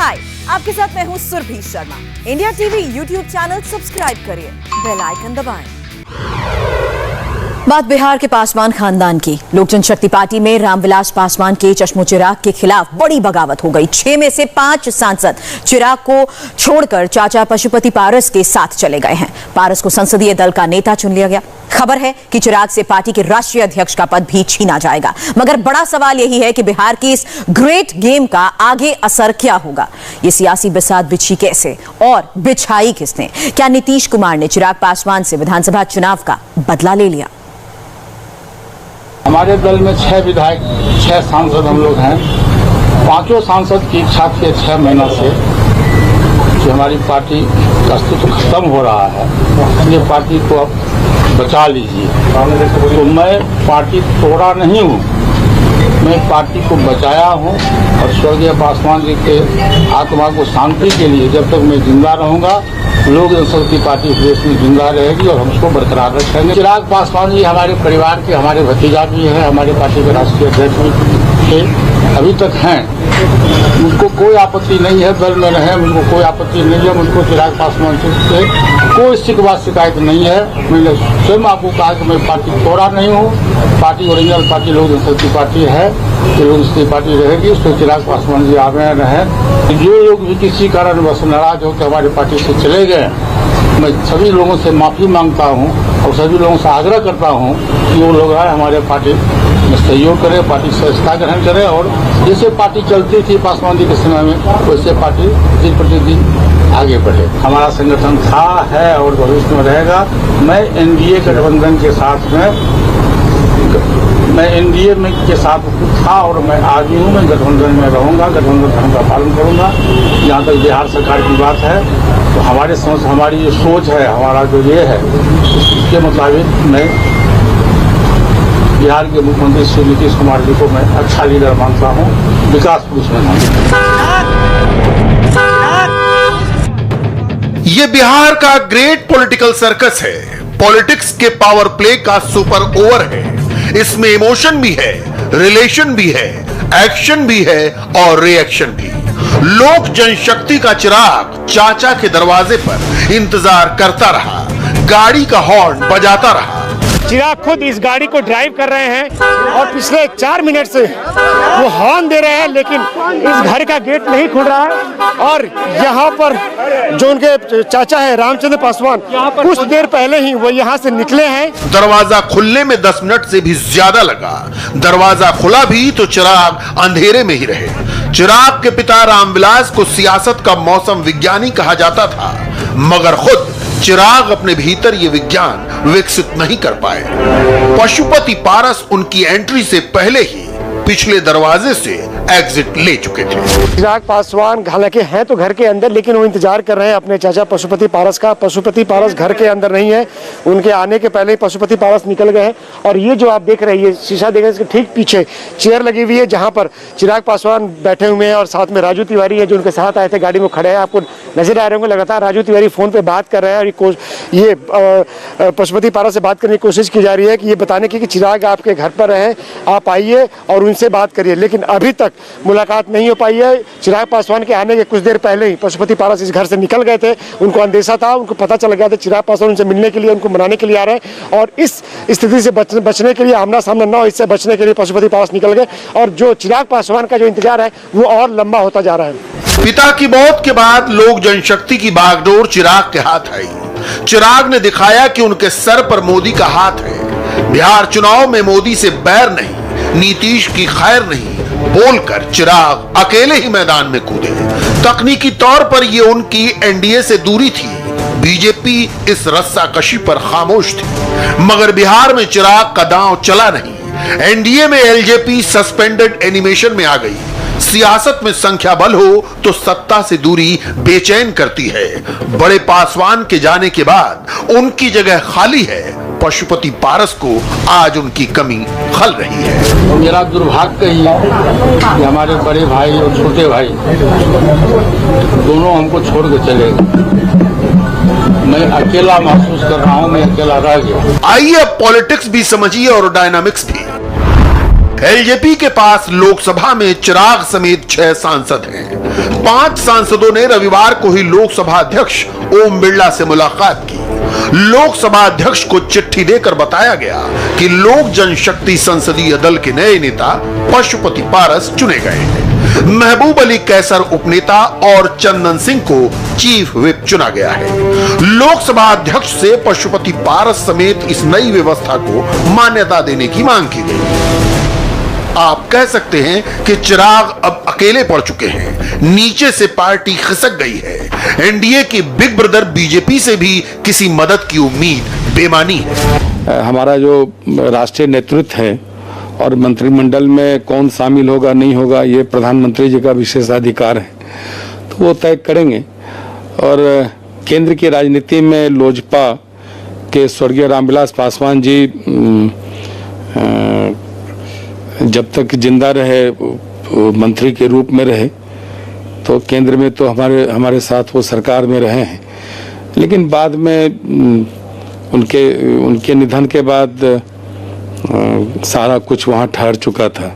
हाय, आपके साथ मैं हूँ Surabhi Sharma. India TV YouTube channel subscribe करिए, बेल आइकन दबाएं। बात बिहार के पासवान खानदान की। लोक जनशक्ति पार्टी में रामविलास पासवान के चश्मो चिराग के खिलाफ बड़ी बगावत हो गई। 6 में से 5 सांसद चिराग को छोड़कर चाचा पशुपति पारस के साथ चले गए हैं। पारस को संसदीय दल का नेता चुन लिया गया। खबर है कि चिराग से पार्टी के राष्ट्रीय अध्यक्ष का पद भी छीना जाएगा। मगर बड़ा सवाल यही है कि बिहार की इस ग्रेट गेम का आगे असर क्या होगा। ये सियासी बिसात बिछी कैसे और बिछाई किसने? क्या नीतीश कुमार ने चिराग पासवान से विधानसभा चुनाव का बदला ले लिया? हमारे दल में 6 विधायक, 6 सांसद हम लोग हैं। 5 सांसद की इच्छा थी 6 महीना से कि हमारी पार्टी का अस्तित्व खत्म हो रहा है, इसलिए पार्टी को अब बचा लीजिए। तो मैं पार्टी तोड़ा नहीं हूँ, मैं पार्टी को बचाया हूँ और स्वर्गीय पासवान जी के आत्मा को शांति के लिए जब तक मैं जिंदा रहूँगा, लोक जनशक्ति पार्टी देश में जिंदा रहेगी और हम उसको बरकरार रखेंगे। चिराग पासवान जी हमारे परिवार के, हमारे भतीजा भी है, हमारे पार्टी के राष्ट्रीय अध्यक्ष भी अभी तक हैं। मुझको कोई आपत्ति नहीं है, दल में रहे, मुझको कोई आपत्ति नहीं है। मुझको चिराग पासवान से कोई शिकवा शिकायत नहीं है। मैंने स्वयं आपको कहा कि मैं पार्टी तोड़ा नहीं हूँ। पार्टी ओरिजिनल पार्टी लोक जनशक्ति पार्टी है, कि लोक जनशक्ति पार्टी रहेगी, उसको चिराग पासवान जी आगे रहे। जो लोग भी किसी कारण बस नाराज होकर हमारी पार्टी से चले गए, मैं सभी लोगों से माफ़ी मांगता हूं और सभी लोगों से आग्रह करता हूं कि वो लोग आए हमारे पार्टी में सहयोग करें, पार्टी सदस्यता ग्रहण करें और जैसे पार्टी चलती थी पासवान जी के समय में, वैसे पार्टी दिन प्रतिदिन आगे बढ़े। हमारा संगठन था, है और भविष्य में रहेगा। मैं एनडीए गठबंधन के साथ में, मैं एनडीए में के साथ था और मैं आज भी हूँ। मैं गठबंधन में रहूँगा, गठबंधन धर्म का पालन करूँगा। जहाँ तक बिहार सरकार की बात है, तो हमारी जो सोच है, हमारा जो ये है, इसके मुताबिक मैं बिहार के मुख्यमंत्री श्री नीतीश कुमार जी को मैं अच्छा लीडर मानता हूँ, विकास पुरुष में मानता हूँ। ये बिहार का ग्रेट पॉलिटिकल सर्कस है। पॉलिटिक्स के पावर प्ले का सुपर ओवर है। इसमें इमोशन भी है, रिलेशन भी है, एक्शन भी है और रिएक्शन भी। लोक जनशक्ति का चिराग चाचा के दरवाजे पर इंतजार करता रहा, गाड़ी का हॉर्न बजाता रहा। चिराग खुद इस गाड़ी को ड्राइव कर रहे हैं और पिछले 4 मिनट से वो हॉर्न दे रहे हैं, लेकिन इस घर का गेट नहीं खुल रहा है। और यहाँ पर जो उनके चाचा है रामचंद्र पासवान, कुछ देर पहले ही वो यहाँ से निकले हैं। दरवाजा खुलने में 10 मिनट से भी ज्यादा लगा। दरवाजा खुला भी तो चिराग अंधेरे में ही रहे। चिराग के पिता रामविलास को सियासत का मौसम विज्ञानी कहा जाता था, मगर खुद चिराग अपने भीतर ये विज्ञान विकसित नहीं कर पाए। पशुपति पारस उनकी एंट्री से पहले ही पिछले दरवाजे से एग्जिट ले चुके थे। चिराग पासवान हालांकि हैं तो घर के अंदर, लेकिन वो इंतजार कर रहे हैं अपने चाचा पशुपति पारस का। पशुपति पारस घर के अंदर नहीं है, उनके आने के पहले ही पशुपति पारस निकल गए हैं। और ये जो आप देख रहे हैं, ये शीशा देख रहे हैं, इसके ठीक पीछे चेयर लगी हुई है जहाँ पर चिराग पासवान बैठे हुए हैं और साथ में राजू तिवारी है जो उनके साथ आए थे, गाड़ी में खड़े हैं। आपको नजर आ रहे होंगे लगातार राजू तिवारी फोन पे बात कर रहे हैं और ये पशुपति पारस से बात करने की कोशिश की जा रही है कि ये बताने की कि चिराग आपके घर पर हैं, आप आइए और उनसे बात करिए। लेकिन अभी तक मुलाकात नहीं हो पाई है। चिराग पासवान के आने के कुछ देर पहले ही पशुपति पारस इस घर से निकल गए थे। उनको अंदेशा था, उनको पता चल गया था चिराग पासवान उनसे मिलने के लिए, उनको मनाने के लिए आ रहे हैं। और इस स्थिति से बचने के लिए, आमना सामना न हो, इससे बचने के लिए पशुपति पारस निकल गए और जो चिराग पासवान का जो इंतजार है वो और लंबा होता जा रहा है। पिता की मौत के बाद लोक जनशक्ति की बागडोर चिराग के हाथ आई। चिराग ने दिखाया कि उनके सर पर मोदी का हाथ है। बिहार चुनाव में मोदी से बैर नहीं, नीतीश की खैर नहीं बोलकर चिराग अकेले ही मैदान में कूदे। तकनीकी तौर पर यह उनकी एनडीए से दूरी थी। बीजेपी इस रस्साकशी पर खामोश थी, मगर बिहार में चिराग का दांव चला नहीं। एनडीए में एलजेपी सस्पेंडेड एनिमेशन में आ गई। सियासत में संख्या बल हो तो सत्ता से दूरी बेचैन करती है। बड़े पासवान के जाने के बाद उनकी जगह खाली है। पशुपति पारस को आज उनकी कमी खल रही है। मेरा दुर्भाग्य ही कि हमारे बड़े भाई और छोटे भाई दोनों हमको छोड़ के चले गए। मैं अकेला महसूस कर रहा हूँ, मैं अकेला रह गया। आइए अब पॉलिटिक्स भी समझिए और डायनामिक्स भी। एलजेपी के पास लोकसभा में चिराग समेत 6 सांसद हैं। 5 सांसदों ने रविवार को ही लोकसभा अध्यक्ष ओम बिरला से मुलाकात की। लोकसभा अध्यक्ष को चिट्ठी देकर बताया गया कि लोक जनशक्ति संसदीय दल के नए नेता पशुपति पारस चुने गए हैं। महबूब अली कैसर उपनेता और चंदन सिंह को चीफ व्हिप चुना गया है। लोकसभा अध्यक्ष से पशुपति पारस समेत इस नई व्यवस्था को मान्यता देने की मांग की गई। आप कह सकते हैं कि चिराग अब अकेले पड़ चुके हैं। नीचे से पार्टी खिसक गई है। एनडीए की बिग ब्रदर बीजेपी से भी किसी मदद की उम्मीद बेमानी है। हमारा जो राष्ट्रीय नेतृत्व है और मंत्रिमंडल में कौन शामिल होगा नहीं होगा, ये प्रधानमंत्री जी का विशेषाधिकार है, तो वो तय करेंगे। और केंद्र की राजनीति में लोजपा के स्वर्गीय रामविलास पासवान जी जब तक जिंदा रहे, मंत्री के रूप में रहे, तो केंद्र में तो हमारे साथ वो सरकार में रहे हैं। लेकिन बाद में उनके निधन के बाद सारा कुछ वहाँ ठहर चुका था।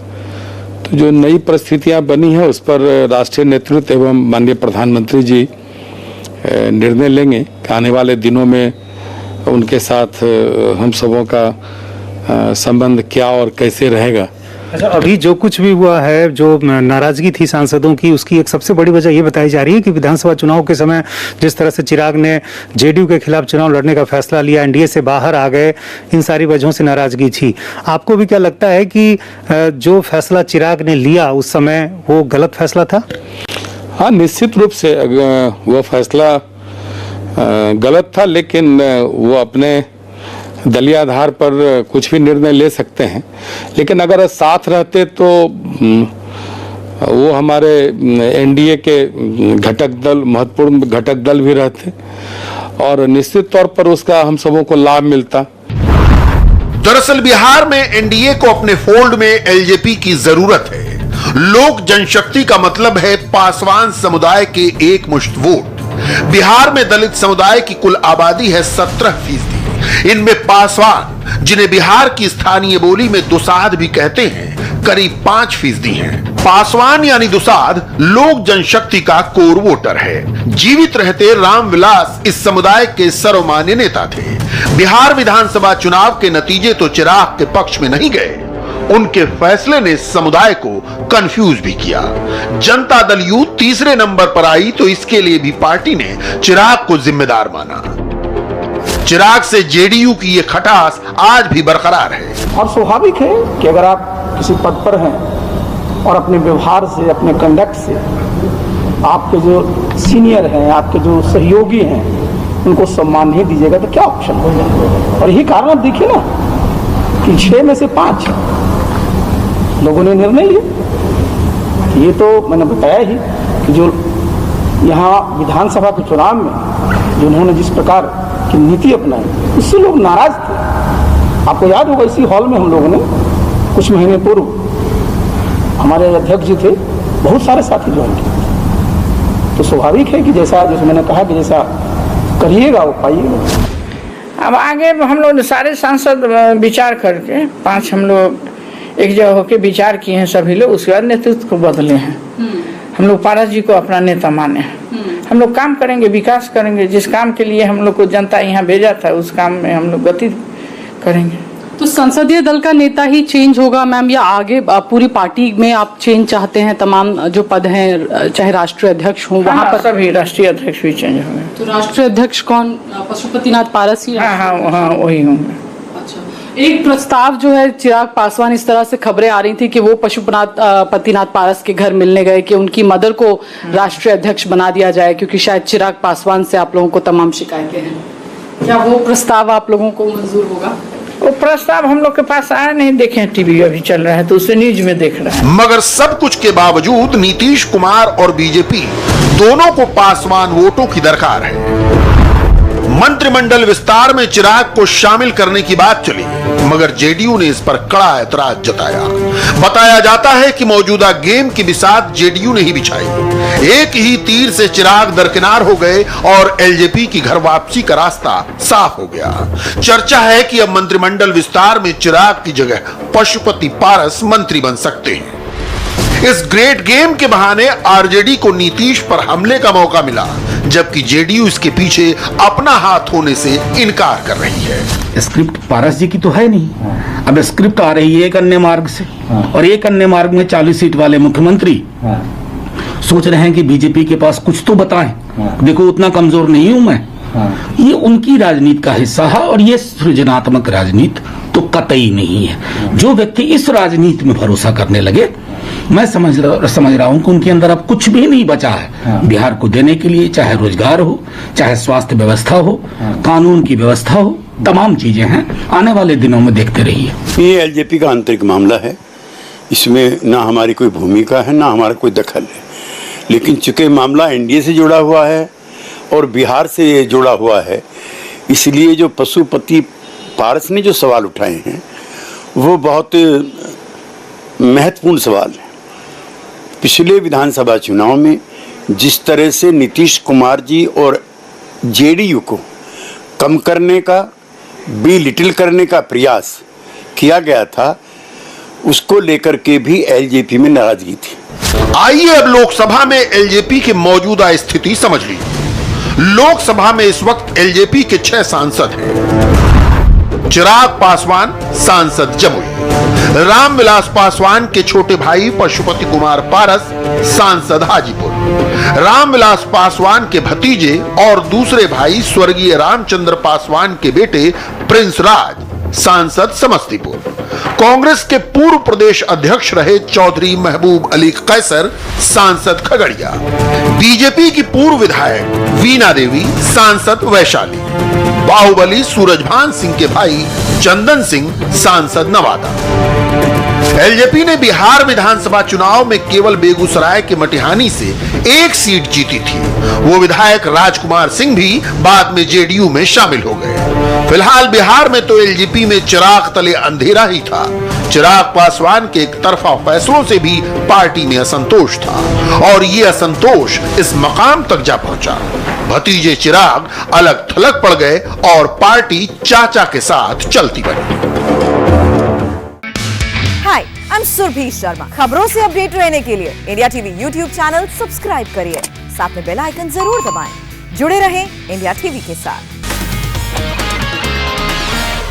तो जो नई परिस्थितियां बनी है उस पर राष्ट्रीय नेतृत्व एवं माननीय प्रधानमंत्री जी निर्णय लेंगे कि आने वाले दिनों में उनके साथ हम सबों का संबंध क्या और कैसे रहेगा। अच्छा, अभी जो कुछ भी हुआ है, जो नाराजगी थी सांसदों की, उसकी एक सबसे बड़ी वजह ये बताई जा रही है कि विधानसभा चुनाव के समय जिस तरह से चिराग ने जेडीयू के खिलाफ चुनाव लड़ने का फैसला लिया, एनडीए से बाहर आ गए, इन सारी वजहों से नाराजगी थी। आपको भी क्या लगता है कि जो फैसला चिराग ने लिया उस समय वो गलत फैसला था? हाँ, निश्चित रूप से वो फैसला गलत था, लेकिन वो अपने दलीय आधार पर कुछ भी निर्णय ले सकते हैं। लेकिन अगर साथ रहते तो वो हमारे एनडीए के घटक दल, महत्वपूर्ण घटक दल भी रहते और निश्चित तौर पर उसका हम सबों को लाभ मिलता। दरअसल बिहार में एनडीए को अपने फोल्ड में एलजेपी की जरूरत है। लोक जनशक्ति का मतलब है पासवान समुदाय के एक मुश्त वोट। बिहार में दलित समुदाय की कुल आबादी है 17%। इनमें पासवान, जिन्हें बिहार की स्थानीय बोली में दुसाध भी कहते हैं, करीब 5% हैं। पासवान यानी दुसाध लोक जनशक्ति का कोर वोटर है। जीवित रहते रामविलास इस समुदाय के सर्वमान्य नेता थे। बिहार विधानसभा चुनाव के नतीजे तो चिराग के पक्ष में नहीं गए, उनके फैसले ने समुदाय को कंफ्यूज भी किया। जनता दल यूथ तीसरे नंबर पर आई तो इसके लिए भी पार्टी ने चिराग को जिम्मेदार माना। चिराग से जेडीयू की ये खटास आज भी बरकरार है। और स्वाभाविक है कि अगर आप किसी पद पर हैं और अपने व्यवहार से, अपने कंडक्ट से आपके जो सीनियर हैं, आपके जो सहयोगी हैं, उनको सम्मान नहीं दीजिएगा तो क्या ऑप्शन होगा। और यही कारण आप देखिए ना कि 6 में से 5 लोगों ने निर्णय लिया। ये तो मैंने बताया ही कि जो यहाँ विधानसभा के चुनाव में जिन्होंने जिस प्रकार की नीति अपनाई, उससे लोग नाराज थे। आपको याद होगा इसी हॉल में हम लोगों ने कुछ महीने पूर्व, हमारे अध्यक्ष जी थे, बहुत सारे साथी ज्वाइन किए। तो स्वाभाविक है कि जैसा मैंने कहा कि जैसा करिएगा वो पाइएगा। अब आगे हम लोग सारे सांसद विचार करके 5 हम लोग एक जगह होकर विचार किए हैं सभी लोग, उसके बाद नेतृत्व को बदले हैं। हम लोग पारस जी को अपना नेता माने हैं। हम लोग काम करेंगे, विकास करेंगे। जिस काम के लिए हम लोग को जनता यहाँ भेजा था उस काम में हम लोग गति करेंगे। तो संसदीय दल का नेता ही चेंज होगा मैम, या आगे पूरी पार्टी में आप चेंज चाहते हैं? तमाम जो पद हैं, चाहे राष्ट्रीय अध्यक्ष हो, वहाँ पर सभी राष्ट्रीय अध्यक्ष भी चेंज होंगे। तो राष्ट्रीय अध्यक्ष कौन? पशुपतिनाथ पारस ही? हाँ, वही होंगे। एक प्रस्ताव जो है चिराग पासवान, इस तरह से खबरें आ रही थी कि वो पशुपतिनाथ पारस के घर मिलने गए कि उनकी मदर को राष्ट्रीय अध्यक्ष बना दिया जाए, क्योंकि शायद चिराग पासवान से आप लोगों को तमाम शिकायतें हैं। क्या वो प्रस्ताव आप लोगों को मंजूर होगा? वो प्रस्ताव हम लोग के पास आया नहीं, देखे टीवी अभी चल रहा है तो उसे न्यूज में देख रहे हैं। मगर सब कुछ के बावजूद नीतीश कुमार और बीजेपी दोनों को पासवान वोटों की दरकार है। मंत्रिमंडल विस्तार में चिराग को शामिल करने की बात चली, मगर जेडीयू ने इस पर कड़ा ऐतराज जताया। बताया जाता है कि मौजूदा गेम की बिसात जेडीयू ने ही बिछाई। एक ही तीर से चिराग दरकिनार हो गए और एलजेपी की घर वापसी का रास्ता साफ हो गया। चर्चा है कि अब मंत्रिमंडल विस्तार में चिराग की जगह पशुपति पारस मंत्री बन सकते हैं। इस ग्रेट गेम के बहाने आरजेडी को नीतीश पर हमले का मौका मिला, जबकि जेडीयू इसके पीछे अपना हाथ होने से इनकार कर रही है। स्क्रिप्ट पारस जी की तो है नहीं, अब स्क्रिप्ट आ रही है एक अन्य मार्ग से, और एक अन्य मार्ग में 40 सीट वाले मुख्यमंत्री सोच रहे हैं कि बीजेपी के पास कुछ तो बताएं, देखो उतना कमजोर नहीं हूं मैं। ये उनकी राजनीति का हिस्सा है, और ये सृजनात्मक राजनीति तो कतई नहीं है। जो व्यक्ति इस राजनीति में भरोसा करने लगे, मैं समझ रहा हूं कि उनके अंदर अब कुछ भी नहीं बचा है बिहार को देने के लिए, चाहे रोजगार हो, चाहे स्वास्थ्य व्यवस्था हो, कानून की व्यवस्था हो, तमाम चीजें हैं। आने वाले दिनों में देखते रहिए। ये एलजेपी का आंतरिक मामला है, इसमें ना हमारी कोई भूमिका है ना हमारा कोई दखल है, लेकिन चूंकि मामला एनडीए से जुड़ा हुआ है और बिहार से जुड़ा हुआ है, इसलिए जो पशुपति पारस ने जो सवाल उठाए हैं वो बहुत महत्वपूर्ण सवाल है। पिछले विधानसभा चुनाव में जिस तरह से नीतीश कुमार जी और जेडीयू को कम करने का, बिलिटिल करने का प्रयास किया गया था, उसको लेकर के भी एलजेपी में नाराजगी थी। आइए अब लोकसभा में एलजेपी की मौजूदा स्थिति समझ लीजिए। लोकसभा में इस वक्त एलजेपी के 6 सांसद हैं। चिराग पासवान सांसद जमुई, रामविलास पासवान के छोटे भाई पशुपति कुमार पारस सांसद हाजीपुर, रामविलास पासवान के भतीजे और दूसरे भाई स्वर्गीय रामचंद्र पासवान के बेटे प्रिंस राज सांसद समस्तीपुर, कांग्रेस के पूर्व प्रदेश अध्यक्ष रहे चौधरी महबूब अली कैसर सांसद खगड़िया, बीजेपी की पूर्व विधायक वीना देवी सांसद वैशाली, बाहुबली सूरजभान सिंह के भाई चंदन सिंह सांसद नवादा। एलजेपी ने बिहार विधानसभा चुनाव में केवल बेगूसराय के मटिहानी से 1 सीट जीती थी। वो विधायक राजकुमार सिंह भी बाद में जेडीयू में शामिल हो गए। फिलहाल बिहार में तो एलजेपी में चिराग तले अंधेरा ही था। चिराग पासवान के एक तरफा फैसलों से भी पार्टी में असंतोष था, और ये असंतोष इस मकाम तक जा पहुंचा। भतीजे चिराग अलग थलग पड़ गए और पार्टी चाचा के साथ चलती बनी। हाय, आई एम सुरभि शर्मा। खबरों से अपडेट रहने के लिए India TV YouTube channel subscribe करिए, साथ में बेल आइकन जरूर दबाएं। जुड़े रहें इंडिया टीवी के साथ।